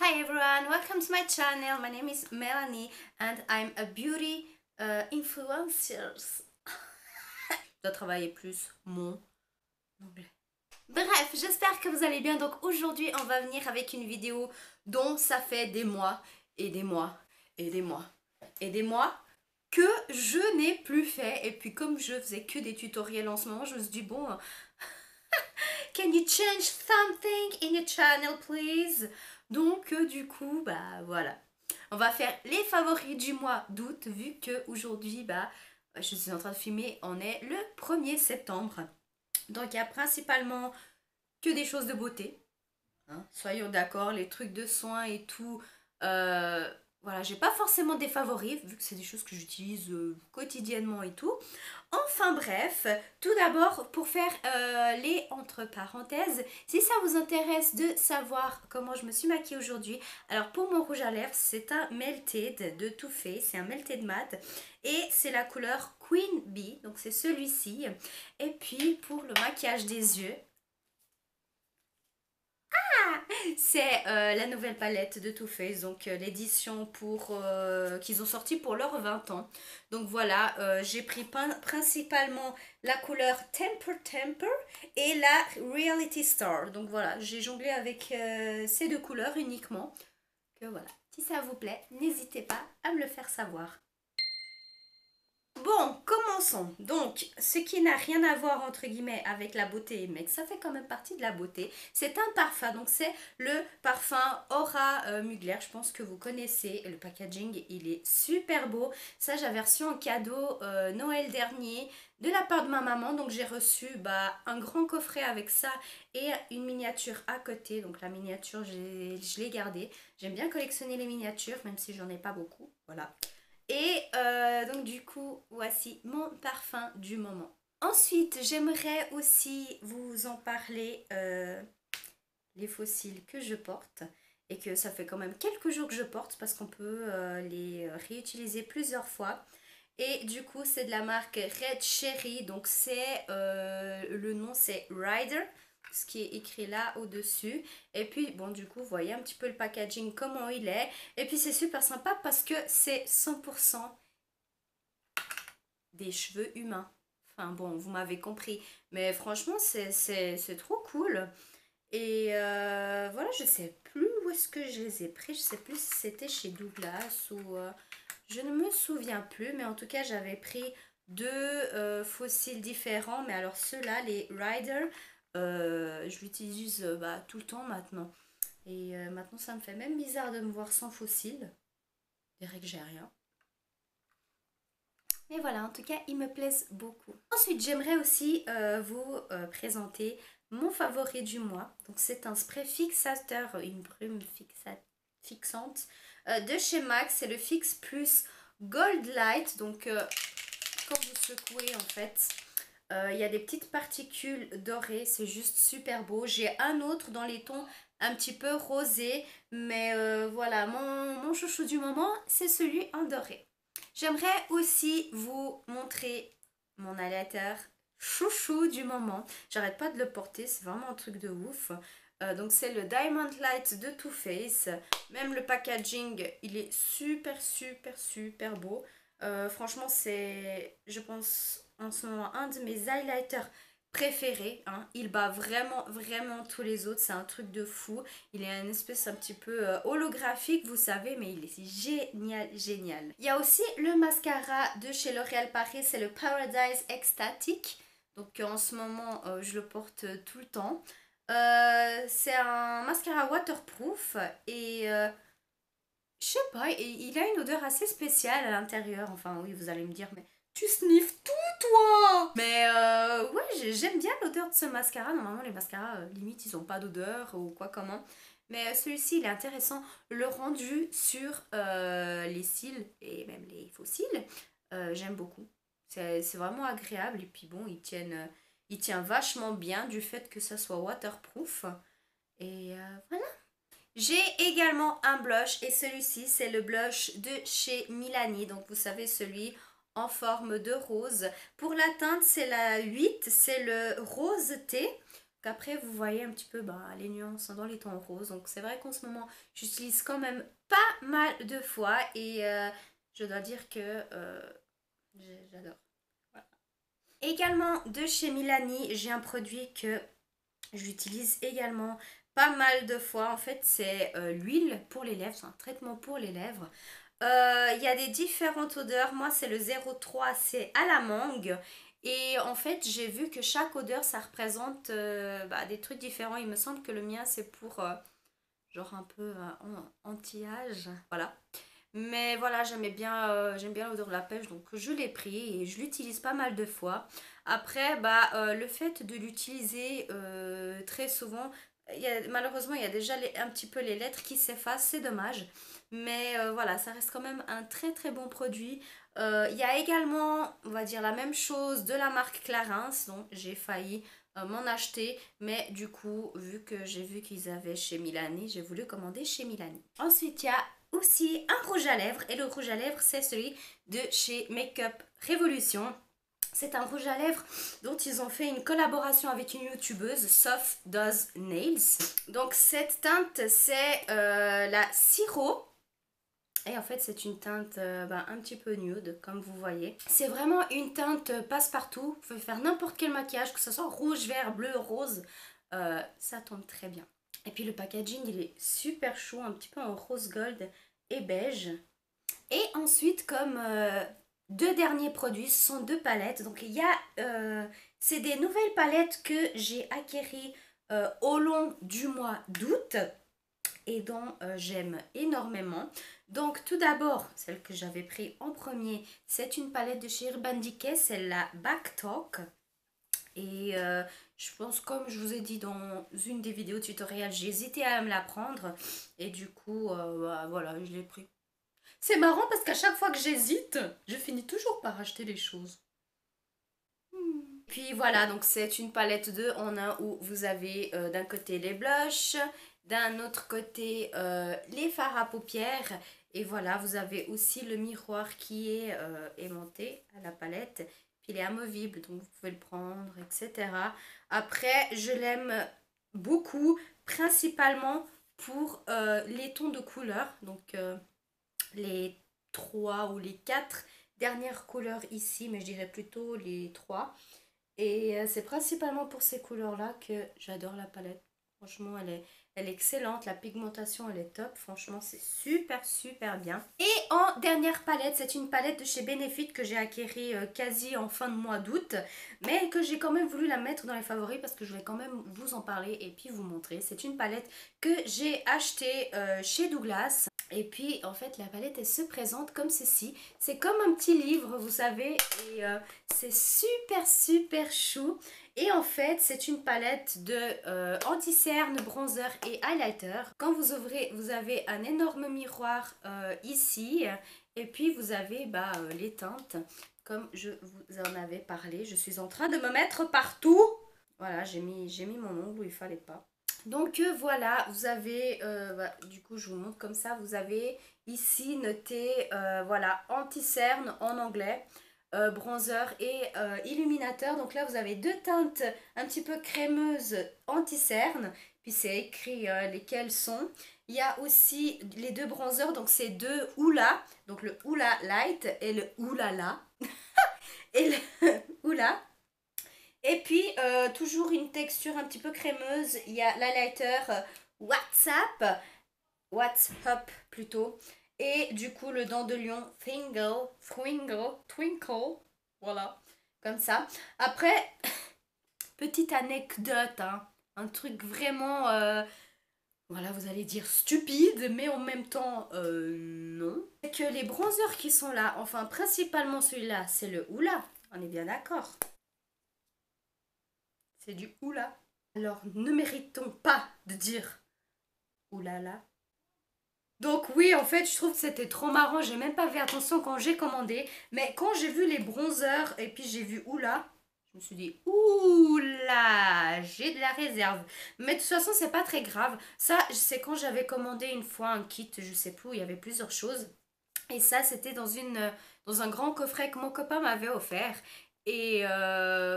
Hi everyone, welcome to my channel. My name is Melanie and I'm a beauty influencer. Je dois travailler plus mon anglais. Bref, j'espère que vous allez bien. Donc aujourd'hui, on va venir avec une vidéo dont ça fait des mois et des mois et des mois et des mois que je n'ai plus fait. Et puis comme je faisais que des tutoriels en ce moment, je me suis dit bon, can you change something in your channel please? Donc du coup, bah voilà. On va faire les favoris du mois d'août vu que aujourd'hui, bah je suis en train de filmer, on est le 1er septembre. Donc il y a principalement que des choses de beauté. Hein, soyons d'accord, les trucs de soins et tout. Voilà, j'ai pas forcément des favoris vu que c'est des choses que j'utilise quotidiennement et tout. Enfin bref, tout d'abord pour faire les entre parenthèses, si ça vous intéresse de savoir comment je me suis maquillée aujourd'hui, alors pour mon rouge à lèvres, c'est un Melted de Too Faced, c'est un Melted Matte et c'est la couleur Queen Bee, donc c'est celui-ci. Et puis pour le maquillage des yeux, c'est la nouvelle palette de Too Faced, donc l'édition qu'ils ont sorti pour leurs 20 ans. Donc voilà, j'ai pris principalement la couleur Temper Temper et la Reality Star. Donc voilà, j'ai jonglé avec ces deux couleurs uniquement. Que voilà, si ça vous plaît, n'hésitez pas à me le faire savoir. Bon, commençons. Donc, ce qui n'a rien à voir entre guillemets avec la beauté, mais que ça fait quand même partie de la beauté, c'est un parfum. Donc, c'est le parfum Aura Mugler. Je pense que vous connaissez. Le packaging, il est super beau. Ça, j'avais reçu en cadeau Noël dernier de la part de ma maman. Donc, j'ai reçu un grand coffret avec ça et une miniature à côté. Donc, la miniature, je l'ai gardée. J'aime bien collectionner les miniatures, même si j'en ai pas beaucoup. Voilà. Et donc du coup, voici mon parfum du moment. Ensuite, j'aimerais aussi vous en parler, les fossiles que je porte. Et que ça fait quand même quelques jours que je porte parce qu'on peut les réutiliser plusieurs fois. Et du coup, c'est de la marque Red Cherry. Donc c'est le nom c'est Rider, ce qui est écrit là au-dessus. Et puis, bon, du coup, vous voyez un petit peu le packaging, comment il est. Et puis, c'est super sympa parce que c'est 100% des cheveux humains. Enfin, bon, vous m'avez compris. Mais franchement, c'est trop cool. Et voilà, je sais plus où est-ce que je les ai pris. Je sais plus si c'était chez Douglas ou... je ne me souviens plus. Mais en tout cas, j'avais pris deux fossiles différents. Mais alors ceux-là, les Rider, je l'utilise tout le temps maintenant. Et maintenant, ça me fait même bizarre de me voir sans fossiles. Je dirais que j'ai rien. Mais voilà, en tout cas, ils me plaisent beaucoup. Ensuite, j'aimerais aussi vous présenter mon favori du mois. Donc, c'est un spray fixateur, une brume fixante de chez MAC. C'est le Fix Plus Gold Light. Donc, quand vous secouez, en fait, il y a des petites particules dorées. C'est juste super beau. J'ai un autre dans les tons un petit peu rosé. Mais voilà, mon chouchou du moment, c'est celui en doré. J'aimerais aussi vous montrer mon highlighter chouchou du moment. J'arrête pas de le porter, c'est vraiment un truc de ouf. Donc c'est le Diamond Light de Too Faced. Même le packaging, il est super super super beau. Franchement c'est, je pense, en ce moment un de mes highlighters préféré, hein. Il bat vraiment vraiment tous les autres, c'est un truc de fou. Il est une espèce un petit peu holographique, vous savez, mais il est génial, génial. Il y a aussi le mascara de chez L'Oréal Paris, c'est le Paradise Ecstatic. Donc en ce moment, je le porte tout le temps. C'est un mascara waterproof et je sais pas, il a une odeur assez spéciale à l'intérieur. Enfin oui, vous allez me dire, mais tu sniffes tout toi! Mais ouais, j'aime bien l'odeur de ce mascara. Normalement les mascaras, limite, ils ont pas d'odeur ou quoi comment. Mais celui-ci, il est intéressant. Le rendu sur les cils et même les faux cils, j'aime beaucoup. C'est vraiment agréable. Et puis bon, il tient vachement bien du fait que ça soit waterproof. Et voilà. J'ai également un blush et celui-ci c'est le blush de chez Milani, donc vous savez celui en forme de rose. Pour la teinte c'est la 8, c'est le rose thé. Après, vous voyez un petit peu les nuances dans les tons roses. Donc c'est vrai qu'en ce moment, j'utilise quand même pas mal de fois. Et je dois dire que j'adore. Voilà. Également de chez Milani, j'ai un produit que j'utilise également pas mal de fois. En fait, c'est l'huile pour les lèvres. C'est un traitement pour les lèvres. Il y a des différentes odeurs. Moi, c'est le 03, c'est à la mangue. Et en fait, j'ai vu que chaque odeur, ça représente des trucs différents. Il me semble que le mien, c'est pour genre un peu anti-âge. Voilà. Mais voilà, j'aime bien l'odeur de la pêche, donc je l'ai pris et je l'utilise pas mal de fois. Après, le fait de l'utiliser très souvent, malheureusement, il y a déjà un petit peu les lettres qui s'effacent, c'est dommage. Mais voilà, ça reste quand même un très très bon produit. Il y a également, on va dire, la même chose de la marque Clarins, donc j'ai failli m'en acheter, mais du coup, vu que j'ai vu qu'ils avaient chez Milani, j'ai voulu commander chez Milani. Ensuite, il y a aussi un rouge à lèvres, et le rouge à lèvres, c'est celui de chez Makeup Revolution. C'est un rouge à lèvres dont ils ont fait une collaboration avec une youtubeuse, Soft Does Nails. Donc cette teinte, c'est la Siro. Et en fait, c'est une teinte un petit peu nude, comme vous voyez. C'est vraiment une teinte passe-partout. Vous pouvez faire n'importe quel maquillage, que ce soit rouge, vert, bleu, rose. Ça tombe très bien. Et puis le packaging, il est super chou, un petit peu en rose gold et beige. Et ensuite, comme deux derniers produits, ce sont deux palettes. Donc il y a, c'est des nouvelles palettes que j'ai acquéries au long du mois d'août et dont j'aime énormément. Donc tout d'abord, celle que j'avais pris en premier, c'est une palette de chez Urban Decay, c'est la Backtalk. Et je pense, comme je vous ai dit dans une des vidéos tutoriels, j'ai hésité à me la prendre. Et du coup, voilà, je l'ai pris. C'est marrant parce qu'à chaque fois que j'hésite, je finis toujours par acheter les choses. Puis voilà, donc c'est une palette 2 en un où vous avez d'un côté les blushs, d'un autre côté les fards à paupières. Et voilà, vous avez aussi le miroir qui est aimanté à la palette. Puis il est amovible, donc vous pouvez le prendre, etc. Après, je l'aime beaucoup, principalement pour les tons de couleur. Donc les 3 ou les 4 dernières couleurs ici, mais je dirais plutôt les 3. Et c'est principalement pour ces couleurs-là que j'adore la palette. Franchement, elle est excellente. La pigmentation, elle est top. Franchement, c'est super, super bien. Et en dernière palette, c'est une palette de chez Benefit que j'ai acquérie quasi en fin de mois d'août. Mais que j'ai quand même voulu la mettre dans les favoris parce que je vais quand même vous en parler et puis vous montrer. C'est une palette que j'ai achetée chez Douglas. Et puis en fait la palette elle se présente comme ceci. C'est comme un petit livre vous savez et c'est super super chou. Et en fait c'est une palette de anti-cerne, bronzer et highlighter. Quand vous ouvrez vous avez un énorme miroir ici. Et puis vous avez les teintes comme je vous en avais parlé. Je suis en train de me mettre partout. Voilà j'ai mis mon ongle où il fallait pas. Donc voilà, vous avez, du coup je vous montre comme ça, vous avez ici noté, voilà, anti-cerne en anglais, bronzer et illuminateur. Donc là vous avez deux teintes un petit peu crémeuses anti-cerne, puis c'est écrit lesquelles sont. Il y a aussi les deux bronzers, donc c'est deux Hoola, donc le Hoola Light et le Oulala. Et le Hoola. Et puis, toujours une texture un petit peu crémeuse. Il y a l'highlighter WhatsApp plutôt. Et du coup, le dent de lion Twinkle. Voilà, comme ça. Après, petite anecdote, hein, un truc vraiment, voilà, vous allez dire stupide, mais en même temps, non. C'est que les bronzers qui sont là, enfin, principalement celui-là, c'est le Hoola. On est bien d'accord. C'est du oula. Alors, ne mérite-t-on pas de dire oulala? Donc oui, en fait, je trouve que c'était trop marrant. J'ai même pas fait attention quand j'ai commandé. Mais quand j'ai vu les bronzers et puis j'ai vu oula, je me suis dit oula, j'ai de la réserve. Mais de toute façon, c'est pas très grave. Ça, c'est quand j'avais commandé une fois un kit, je sais plus, où il y avait plusieurs choses. Et ça, c'était dans un grand coffret que mon copain m'avait offert. Et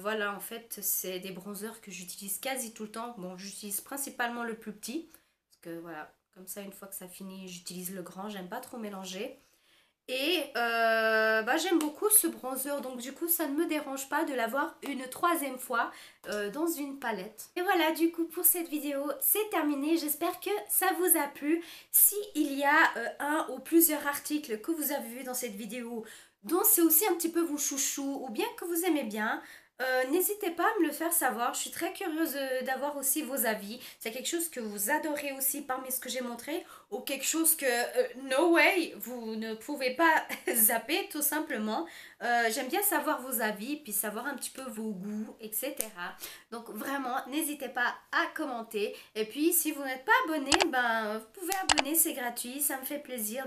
voilà, en fait, c'est des bronzers que j'utilise quasi tout le temps. Bon, j'utilise principalement le plus petit. Parce que voilà, comme ça, une fois que ça finit, j'utilise le grand. J'aime pas trop mélanger. Et bah, j'aime beaucoup ce bronzer, donc du coup ça ne me dérange pas de l'avoir une troisième fois dans une palette. Et voilà, du coup pour cette vidéo c'est terminé, j'espère que ça vous a plu. Si il y a un ou plusieurs articles que vous avez vus dans cette vidéo dont c'est aussi un petit peu vos chouchous ou bien que vous aimez bien, n'hésitez pas à me le faire savoir, je suis très curieuse d'avoir aussi vos avis. C'est quelque chose que vous adorez aussi parmi ce que j'ai montré ou quelque chose que no way vous ne pouvez pas zapper tout simplement. J'aime bien savoir vos avis puis savoir un petit peu vos goûts, etc. Donc vraiment n'hésitez pas à commenter et puis si vous n'êtes pas abonné, ben vous pouvez abonner, c'est gratuit, ça me fait plaisir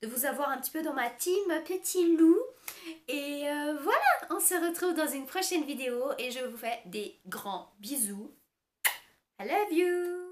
de vous avoir un petit peu dans ma team petit loup. Et voilà, on se retrouve dans une prochaine vidéo et je vous fais des grands bisous. I love you!